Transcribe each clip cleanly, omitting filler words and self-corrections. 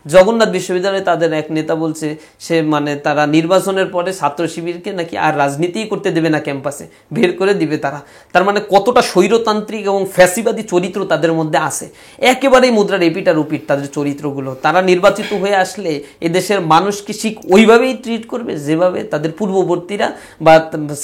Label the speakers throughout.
Speaker 1: জগন্নাথ বিশ্ববিদ্যালয়ে তাদের এক নেতা বলছে সে মানে তারা নির্বাচনের পরে ছাত্র শিবিরকে নাকি আর রাজনীতিই করতে দেবে না, ক্যাম্পাসে বের করে দিবে তারা। তার মানে কতটা স্বৈরতান্ত্রিক এবং ফ্যাসিবাদী চরিত্র তাদের মধ্যে আছে, একেবারেই মুদ্রার এপিট আর ওপিট তাদের চরিত্রগুলো। তারা নির্বাচিত হয়ে আসলে এদেশের মানুষকে ঠিক ওইভাবেই ট্রিট করবে যেভাবে তাদের পূর্ববর্তীরা বা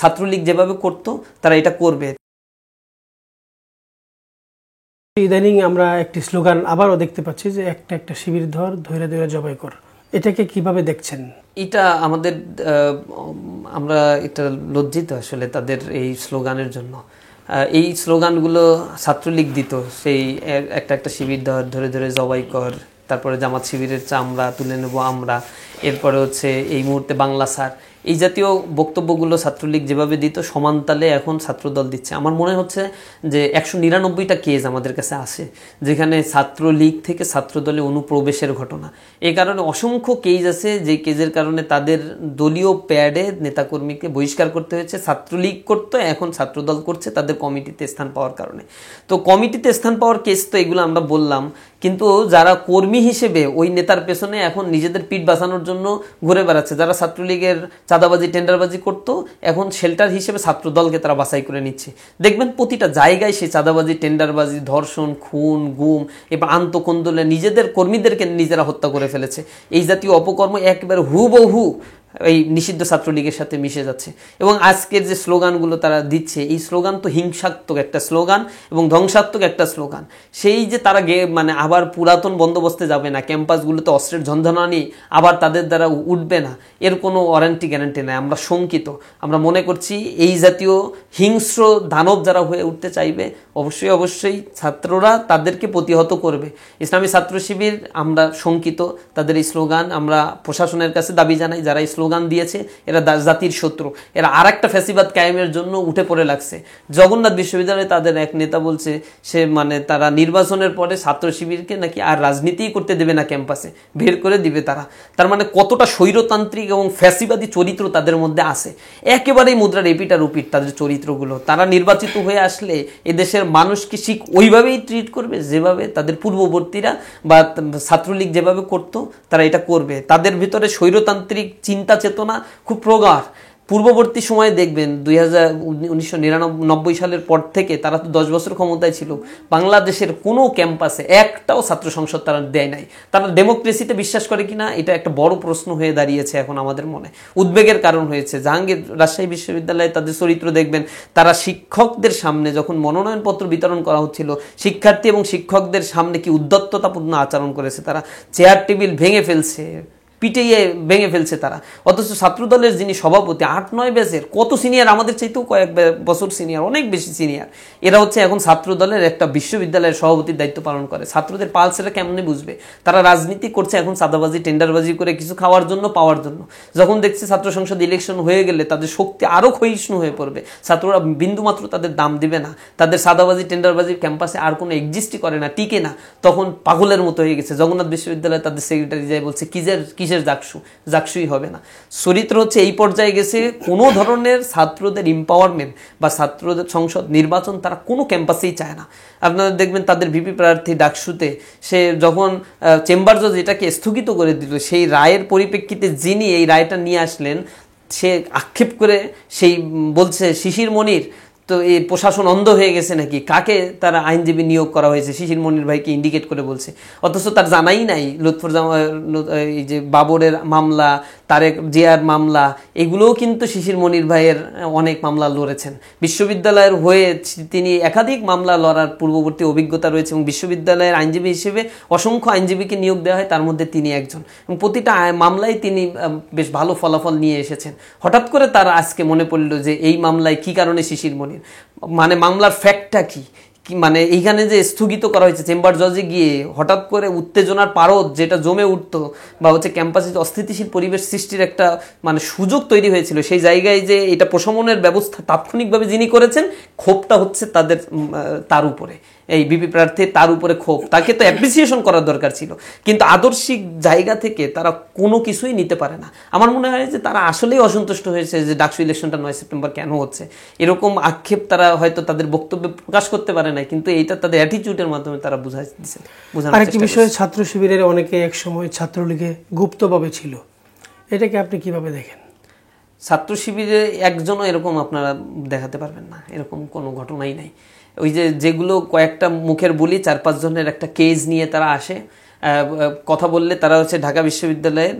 Speaker 1: ছাত্রলীগ যেভাবে করতো তারা এটা করবে।
Speaker 2: ইদানিং আমরা একটি স্লোগান আবারও দেখতে পাচ্ছি যে একটা একটা শিবির ধর, ধৈর্য ধৈর্য জবাই কর, এটাকে কিভাবে দেখছেন?
Speaker 1: এটা আমাদের আমরা এটা লজ্জিত আসলে তাদের এই স্লোগানের জন্য। এই স্লোগানগুলো ছাত্রলীগ দিত, সেই একটা একটা শিবির ধর, ধরে ধরে জবাই কর, তারপরে জামাত শিবিরের চামড়া তুলে নেব আমরা, এরপরে হচ্ছে এই মুহূর্তে বাংলা স্যার, এই জাতীয় বক্তব্যগুলো ছাত্রলীগ যেভাবে দিত সমানতালে এখন ছাত্রদল দিচ্ছে। আমার মনে হচ্ছে যে 199টা কেস আমাদের কাছে আসে যেখানে ছাত্রলীগ থেকে ছাত্রদলে অনুপ্রবেশের ঘটনা। এই কারণে অসংখ্য কেস আছে যে কেসের কারণে তাদের দলীয় প্যাডে নেতাকর্মীকে বহিষ্কার করতে হয়েছে। ছাত্রলীগ করতো, এখন ছাত্রদল করছে তাদের কমিটিতে স্থান পাওয়ার কারণে। তো কমিটিতে স্থান পাওয়ার কেস তো এগুলো আমরা বললাম, কিন্তু যারা কর্মী হিসেবে ওই নেতার পেছনে এখন নিজেদের পিঠ বাঁচানোর জন্য ঘুরে বেড়াচ্ছে, যারা ছাত্রলীগের চাঁদাবাজি টেন্ডারবাজি করতো, এখন শেল্টার হিসেবে ছাত্রদলকে তারা বাছাই করে নিচ্ছে। দেখবেন প্রতিটা জায়গায় সেই চাঁদাবাজি, টেন্ডারবাজি, ধর্ষণ, খুন, গুম এবং আন্তঃকন্দলে নিজেদের কর্মীদেরকে নিজেরা হত্যা করে ফেলেছে। এই জাতীয় অপকর্ম একেবারে হুবহু এই নিষিদ্ধ ছাত্রলীগের সাথে মিশে যাচ্ছে। এবং আজকের যে স্লোগানগুলো তারা দিচ্ছে, এই স্লোগান তো হিংসাত্মক একটা স্লোগান এবং ধ্বংসাত্মক একটা স্লোগান। সেই যে তারা মানে আবার পুরাতন বন্দোবস্তে যাবে না, ক্যাম্পাসগুলোতে অস্ত্রের ঝঞ্ঝানি আবার তাদের দ্বারা উঠবে না, এর কোনো ওয়ারেন্টি গ্যারান্টি নাই। আমরা শঙ্কিত। আমরা মনে করছি এই জাতীয় হিংস্র দানব যারা হয়ে উঠতে চাইবে অবশ্যই অবশ্যই ছাত্ররা তাদেরকে প্রতিহত করবে। ইসলামী ছাত্র শিবির আমরা শঙ্কিত তাদের এই স্লোগান। আমরা প্রশাসনের কাছে দাবি জানাই, যারা এই স্লোগান দিয়েছে এরা জাতির শত্রু, এরা আর একটা ফ্যাসিবাদ কায়েমের জন্য উঠে পড়ে লাগছে। জগন্নাথ বিশ্ববিদ্যালয়ে তাদের এক নেতা বলছে সে মানে তারা নির্বাচনের পরে ছাত্র শিবিরকে নাকি আর রাজনীতিই করতে দেবে না, ক্যাম্পাসে বের করে দিবে তারা। তার মানে কতটা স্বৈরতান্ত্রিক এবং ফ্যাসিবাদী চরিত্র তাদের মধ্যে আছে, একেবারেই মুদ্রার এপিট আর ওপিট তাদের চরিত্রগুলো। তারা নির্বাচিত হয়ে আসলে এদেশের মানুষকে ঠিক ওইভাবেই ট্রিট করবে যেভাবে তাদের পূর্ববর্তীরা বা ছাত্রলীগ যেভাবে করতো তারা এটা করবে। তাদের ভিতরে স্বৈরতান্ত্রিক চিন্তা চেতনা খুব প্রগাঢ়। পূর্ববর্তী সময়ে দেখবেন 1999 সালের পর থেকে তারা তো 10 বছর ক্ষমতায় ছিল, বাংলাদেশের কোনো ক্যাম্পাসে একটাও ছাত্র সংসদ তারা দেয় নাই। তারা ডেমোক্রেসিতে বিশ্বাস করে কিনা এটা একটা বড় প্রশ্ন হয়ে দাঁড়িয়েছে এখন আমাদের মনে, উদ্বেগের কারণ হয়েছে। জাহাঙ্গীর রাজশাহী বিশ্ববিদ্যালয়ে তাদের চরিত্র দেখবেন, তারা শিক্ষকদের সামনে যখন মনোনয়নপত্র বিতরণ করা হচ্ছিল, শিক্ষার্থী এবং শিক্ষকদের সামনে কি উদ্ধত্ততাপূর্ণ আচরণ করেছে তারা, চেয়ার টেবিল ভেঙে ফেলছে, পিটিয়ে ভেঙে ফেলছে তারা। অথচ ছাত্রদলের যিনি সভাপতি 8-9 ব্যাচের, কত সিনিয়র, আমাদের চাইতেও কয়েক বছর সিনিয়র, অনেক বেশি সিনিয়র, এরা হচ্ছে এখন ছাত্রদলের একটা বিশ্ববিদ্যালয়ের সভাপতির দায়িত্ব পালন করে। ছাত্রদের পালসেরা কেমনে বুঝবে? তারা রাজনীতি করছে এখন চাঁদাবাজি টেন্ডারবাজি করে কিছু খাওয়ার জন্য, পাওয়ার জন্য। যখন দেখছে ছাত্র সংসদ ইলেকশন হয়ে গেলে তাদের শক্তি আরও ক্ষয়িষ্ণু হয়ে পড়বে, ছাত্ররা বিন্দুমাত্র তাদের দাম দিবে না, তাদের চাঁদাবাজি টেন্ডারবাজির ক্যাম্পাসে আর কোনো এক্সিস্টই করে না, টিকে না, তখন পাগলের মতো হয়ে গেছে। জগন্নাথ বিশ্ববিদ্যালয়ে তাদের সেক্রেটারি যাই বলছে কিসের জাকসুই হবে না। চরিত্র হচ্ছে এই পর্যায়ে গেছে, কোনো ধরনের ছাত্রদের এম্পাওয়ারমেন্ট বা ছাত্রদের সংসদ নির্বাচন তারা কোনো ক্যাম্পাসেই চায় না। আপনারা দেখবেন তাদের ভিপি প্রার্থী ডাকসুতে সে যখন চেম্বার জজ এটাকে স্থগিত করে দিল, সেই রায়ের পরিপ্রেক্ষিতে যিনি এই রায়টা নিয়ে আসলেন সে আক্ষেপ করে সেই বলছে শিশির মনির তো এই প্রশাসন অন্ধ হয়ে গেছে নাকি, কাকে তারা আইনজীবী নিয়োগ করা হয়েছে শিশির মনির ভাইকে ইন্ডিকেট করে বলছে। অথচ তার জানাই নাই এই যে বাবরের মামলা, তারেক জিয়ার মামলা, এগুলোও কিন্তু শিশির মনির ভাইয়ের অনেক মামলা লড়েছেন। বিশ্ববিদ্যালয়ের হয়ে তিনি একাধিক মামলা লড়ার পূর্ববর্তী অভিজ্ঞতা রয়েছে এবং বিশ্ববিদ্যালয়ের আইনজীবী হিসেবে অসংখ্য আইনজীবীকে নিয়োগ দেওয়া হয়, তার মধ্যে তিনি একজন, এবং প্রতিটা মামলায় তিনি বেশ ভালো ফলাফল নিয়ে এসেছেন। হঠাৎ করে তার আজকে মনে পড়ল যে এই মামলায় কি কারণে শিশির মনির, মানে মামলার ফ্যাক্টটা কি, মানে এইখানে যে স্থগিত করা হয়েছে চেম্বার জজে গিয়ে হঠাৎ করে উত্তেজনার পারদ যেটা জমে উঠতো বা হচ্ছে ক্যাম্পাসে অস্থিতিশীল পরিবেশ সৃষ্টির একটা মানে সুযোগ তৈরি হয়েছিল, সেই জায়গায় যে এটা প্রশমনের ব্যবস্থা তাৎক্ষণিকভাবে যিনি করেছেন, ক্ষোভটা হচ্ছে তার উপরে। এই বিপি প্রার্থী, তার উপরে ক্ষোভ, তাকে তো অ্যাপ্রিসিয়েশন করার দরকার ছিল, কিন্তু আদর্শিক জায়গা থেকে তারা কোনো কিছুই নিতে পারে না। আমার মনে হয় যে তারা আসলেই অসন্তুষ্ট হয়েছে যে ডাকসু ইলেকশনটা 9 সেপ্টেম্বর কেন হচ্ছে, এরকম আক্ষেপ তারা হয়তো তাদের বক্তব্যে প্রকাশ করতে পারে না, কিন্তু এইটা তাদের অ্যাটিটিউডের মাধ্যমে তারা বুঝাই দিচ্ছে।
Speaker 2: আরেকটি বিষয়, ছাত্র শিবিরের অনেকে একসময় ছাত্রলীগে গুপ্তভাবে ছিল, এটাকে আপনি কিভাবে দেখেন?
Speaker 1: ছাত্র শিবিরে একজনও এরকম আপনারা দেখাতে পারবেন না, এরকম কোনো ঘটনাই নাই। ওই যেগুলো কয়েকটা মুখের বলি, 4-5 জনের একটা কেজ নিয়ে তারা আসে, কথা বললে তারা হচ্ছে ঢাকা বিশ্ববিদ্যালয়ের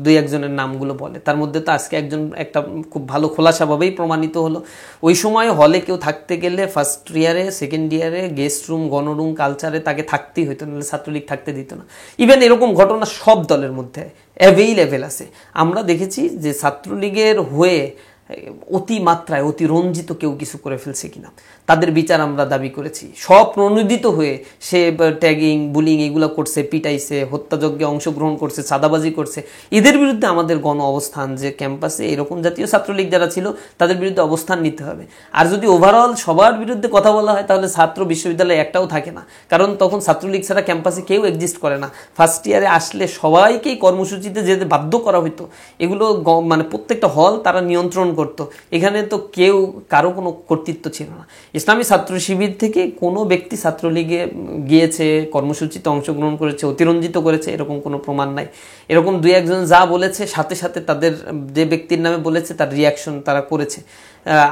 Speaker 1: 2-1 জনের নামগুলো বলে, তার মধ্যে তো আজকে একজন একটা খুব ভালো খোলাসাভাবেই প্রমাণিত হলো। ওই সময় হলে কেউ থাকতে গেলে ফার্স্ট ইয়ারে, সেকেন্ড ইয়ারে গেস্ট রুম, গণরুম, কালচারে তাকে থাকতেই হইতো, নাহলে ছাত্রলীগ থাকতে দিত না। ইভেন এরকম ঘটনা সব দলের মধ্যে অ্যাভেইলেবল আছে। আমরা দেখেছি যে ছাত্রলীগের হয়ে অতি মাত্রায় অতি রঞ্জিত কেউ কিছু করে ফেলছে কিনা, তাদের বিচার আমরা দাবি করেছি। সব প্রণোদিত হয়ে সে ট্যাগিং, বুলিং এগুলো করছে, পিটাইছে, হত্যাযজ্ঞে অংশগ্রহণ করছে, চাঁদাবাজি করছে, এদের বিরুদ্ধে আমাদের গণ অবস্থান, যে ক্যাম্পাসে এরকম জাতীয় ছাত্রলীগ যারা ছিল তাদের বিরুদ্ধে অবস্থান নিতে হবে। আর যদি ওভারঅল সবার বিরুদ্ধে কথা বলা হয় তাহলে ছাত্র বিশ্ববিদ্যালয়ে একটাও থাকে না, কারণ তখন ছাত্রলীগ ছাড়া ক্যাম্পাসে কেউ এক্সিস্ট করে না। ফার্স্ট ইয়ারে আসলে সবাইকেই কর্মসূচিতে যেতে বাধ্য করা হতো, এগুলো মানে প্রত্যেকটা হল তারা নিয়ন্ত্রণ করতো, এখানে তো কেউ কারো কোনো কর্তৃত্ব ছিল না। ইসলামী ছাত্র শিবির থেকে কোনো ব্যক্তি ছাত্রলীগে গিয়েছে, কর্মসূচিতে অংশগ্রহণ করেছে, অতিরঞ্জিত করেছে, এরকম কোনো প্রমাণ নাই। এরকম 2-1 জন যা বলেছে সাথে সাথে তাদের যে ব্যক্তির নামে বলেছে তার রিয়াকশন তারা করেছে।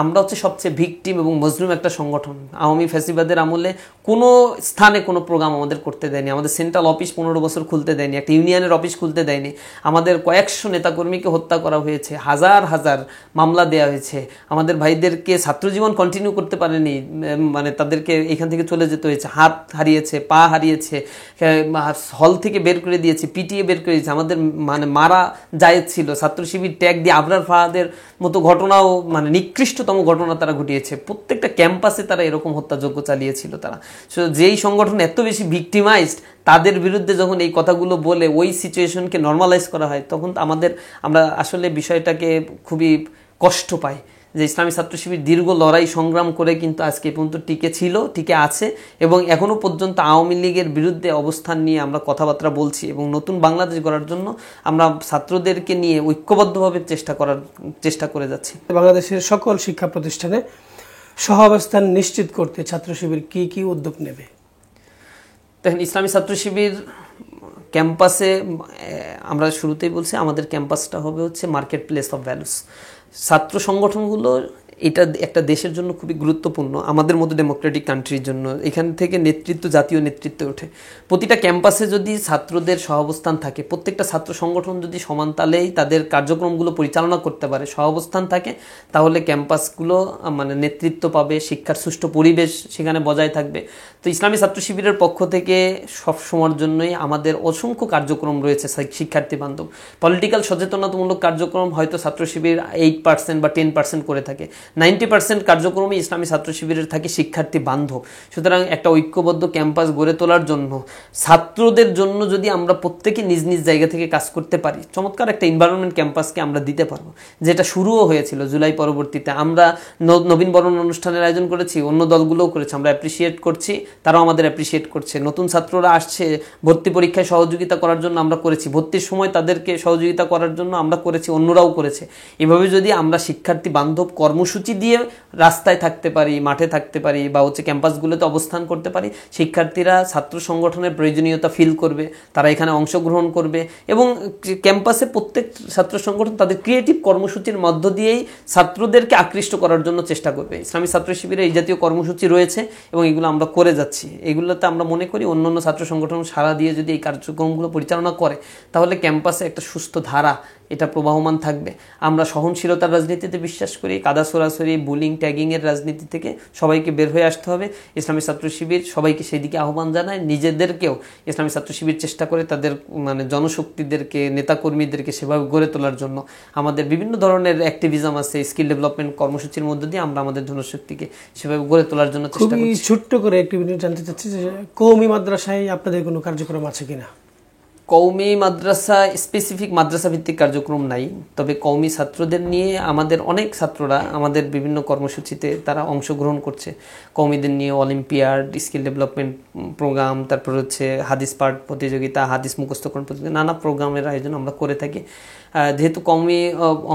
Speaker 1: আমরা হচ্ছে সবচেয়ে ভিকটিম এবং মজলুম একটা সংগঠন। আওয়ামী ফ্যাসিবাদের আমলে কোনো স্থানে কোনো প্রোগ্রাম আমাদের করতে দেয়নি, আমাদের সেন্ট্রাল অফিস 15 বছর খুলতে দেয়নি, একটা ইউনিয়নের অফিস খুলতে দেয়নি, আমাদের কয়েকশো নেতাকর্মীকে হত্যা করা হয়েছে, হাজার হাজার মামলা দেওয়া হয়েছে, আমাদের ভাইদেরকে ছাত্রজীবন কন্টিনিউ করতে পারেনি, মানে তাদেরকে এখান থেকে চলে যেতে হয়েছে, হাত হারিয়েছে, পা হারিয়েছে, হল থেকে বের করে দিয়েছে, পিটিয়ে বের করে দিয়েছে, আমাদের মানে মারা জায়েজ ছিল, ছাত্র শিবির ট্যাগ দিয়ে আবরার ফাহাদের মতো ঘটনাও, মানে নিকৃষ্টতম ঘটনা তারা ঘটিয়েছে। প্রত্যেকটা ক্যাম্পাসে তারা এরকম হত্যাযজ্ঞ চালিয়েছিল। তারা যেই সংগঠন এত বেশি ভিকটিমাইজড, তাদের বিরুদ্ধে যখন এই কথাগুলো বলে ওই সিচুয়েশনকে নর্মালাইজ করা হয়, তখন আমরা আসলে বিষয়টাকে খুবই কষ্ট পাই যে ইসলামী ছাত্র শিবির দীর্ঘ লড়াই সংগ্রাম করে কিন্তু আজকে পর্যন্ত টিকে ছিল, টিকে আছে, এবং এখনো পর্যন্ত আওয়ামী লীগের বিরুদ্ধে অবস্থান নিয়ে আমরা কথাবার্তা বলছি, এবং নতুন বাংলাদেশ গড়ার জন্য আমরা ছাত্রদেরকে নিয়ে ঐক্যবদ্ধভাবে চেষ্টা করে যাচ্ছি।
Speaker 2: বাংলাদেশের সকল শিক্ষা প্রতিষ্ঠানে সহাবস্থান নিশ্চিত করতে ছাত্র শিবির কি কি উদ্যোগ নেবে?
Speaker 1: দেখেন, ইসলামী ছাত্র শিবির ক্যাম্পাসে, আমরা শুরুতেই বলছি, আমাদের ক্যাম্পাসটা হবে হচ্ছে মার্কেট প্লেস অফ ভ্যালুস। ছাত্র সংগঠনগুলো এটা একটা দেশের জন্য খুবই গুরুত্বপূর্ণ, আমাদের মতো ডেমোক্রেটিক কান্ট্রির জন্য। এখান থেকে নেতৃত্ব, জাতীয় নেতৃত্বে ওঠে। প্রতিটা ক্যাম্পাসে যদি ছাত্রদের সহাবস্থান থাকে, প্রত্যেকটা ছাত্র সংগঠন যদি সমান তালেই তাদের কার্যক্রমগুলো পরিচালনা করতে পারে, সহাবস্থান থাকে, তাহলে ক্যাম্পাসগুলো মানে নেতৃত্ব পাবে, শিক্ষার সুষ্ঠু পরিবেশ সেখানে বজায় থাকবে। তো ইসলামী ছাত্র শিবিরের পক্ষ থেকে সব সময়ের জন্যই আমাদের অসংখ্য কার্যক্রম রয়েছে শিক্ষার্থী বান্ধব। পলিটিক্যাল সচেতনতামূলক কার্যক্রম হয়তো ছাত্র শিবির 8% বা 10% করে থাকে, 90% কার্যক্রমে ইসলামী ছাত্র শিবিরের থাকে শিক্ষার্থী বান্ধব। সুতরাং একটা ঐক্যবদ্ধ ক্যাম্পাস গড়ে তোলার জন্য, ছাত্রদের জন্য যদি আমরা প্রত্যেকে নিজ নিজ জায়গা থেকে কাজ করতে পারি, চমৎকার একটা এনভায়রনমেন্ট ক্যাম্পাসকে আমরা দিতে পারবো, যেটা শুরুও হয়েছিল জুলাই পরবর্তীতে। আমরা নবীন বরণ অনুষ্ঠানের আয়োজন করেছি, অন্য দলগুলোও করেছে, আমরা অ্যাপ্রিসিয়েট করছি, তারাও আমাদের অ্যাপ্রিসিয়েট করছে। নতুন ছাত্ররা আসছে, ভর্তি পরীক্ষায় সহযোগিতা করার জন্য আমরা করেছি, ভর্তির সময় তাদেরকে সহযোগিতা করার জন্য আমরা করেছি, অন্যরাও করেছে। এভাবে যদি আমরা শিক্ষার্থী বান্ধব কর্মসূচি দিয়ে রাস্তায় থাকতে পারি, মাঠে থাকতে পারি, বা হচ্ছে ক্যাম্পাসগুলোতে অবস্থান করতে পারি, শিক্ষার্থীরা ছাত্র সংগঠনের প্রয়োজনীয়তা ফিল করবে, তারা এখানে অংশগ্রহণ করবে, এবং ক্যাম্পাসে প্রত্যেক ছাত্র সংগঠন তাদের ক্রিয়েটিভ কর্মসূচির মধ্য দিয়েই ছাত্রদেরকে আকৃষ্ট করার জন্য চেষ্টা করবে। ইসলামী ছাত্র শিবিরে এই জাতীয় কর্মসূচি রয়েছে এবং এগুলো আমরা করে যাচ্ছি। এগুলোতে আমরা মনে করি অন্যান্য ছাত্র সংগঠন সাড়া দিয়ে যদি এই কার্যক্রমগুলো পরিচালনা করে, তাহলে ক্যাম্পাসে একটা সুস্থ ধারা এটা প্রবাহমান থাকবে। আমরা সহনশীলতার রাজনীতিতে বিশ্বাস করি, কাদা সরাসরি বুলিং ট্যাগিংয়ের রাজনীতি থেকে সবাইকে বের হয়ে আসতে হবে। ইসলামী ছাত্র শিবির সবাইকে সেই দিকে আহ্বান জানায়, নিজেদেরকেও ইসলামী ছাত্র শিবির চেষ্টা করে তাদের মানে জনশক্তিদেরকে, নেতাকর্মীদেরকে সেভাবে গড়ে তোলার জন্য। আমাদের বিভিন্ন ধরনের অ্যাক্টিভিজম আছে, স্কিল ডেভেলপমেন্ট কর্মসূচির মধ্য দিয়ে আমরা আমাদের জনশক্তিকে সেভাবে গড়ে তোলার জন্য চেষ্টা করছি।
Speaker 2: ছোট্ট করে একটি জানতে চাচ্ছি যে কওমি মাদ্রাসায় আপনাদের কোনো কার্যক্রম আছে কিনা?
Speaker 1: কওমি মাদ্রাসা স্পেসিফিক মাদ্রাসা ভিত্তিক কার্যক্রম নাই, তবে কওমি ছাত্রদের নিয়ে আমাদের অনেক ছাত্ররা আমাদের বিভিন্ন কর্মসূচিতে তারা অংশগ্রহণ করছে। কওমিদের নিয়ে অলিম্পিয়াড, স্কিল ডেভেলপমেন্ট প্রোগ্রাম, তারপর হচ্ছে হাদিস পাঠ প্রতিযোগিতা, হাদিস মুখস্থকরণ প্রতিযোগিতা, নানা প্রোগ্রামের আয়োজন আমরা করে থাকি। যেহেতু কওমি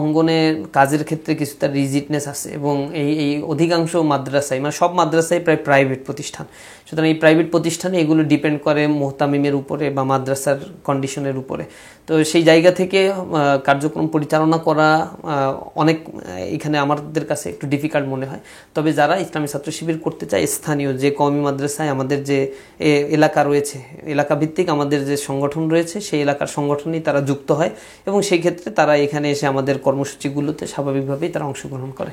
Speaker 1: অঙ্গনে কাজের ক্ষেত্রে কিছুটা রিজিডনেস আছে এবং এই অধিকাংশ মাদ্রাসায়, মানে সব মাদ্রাসায় প্রায় প্রাইভেট প্রতিষ্ঠান, সুতরাং এই প্রাইভেট প্রতিষ্ঠানে এগুলো ডিপেন্ড করে মুহতামিমের উপরে বা মাদ্রাসার কন্ডিশনের উপরে। তো সেই জায়গা থেকে কার্যক্রম পরিচালনা করা অনেক এখানে আমাদের কাছে একটু ডিফিকাল্ট মনে হয়। তবে যারা ইসলামী ছাত্র শিবির করতে চায়, স্থানীয় যে কওমি মাদ্রাসায় আমাদের যে এলাকা রয়েছে, এলাকা ভিত্তিক আমাদের যে সংগঠন রয়েছে, সেই এলাকার সংগঠনেই তারা যুক্ত হয় এবং সেই ক্ষেত্রে তারা এখানে এসে আমাদের কর্মসূচিগুলোতে স্বাভাবিকভাবেই তারা অংশগ্রহণ করে।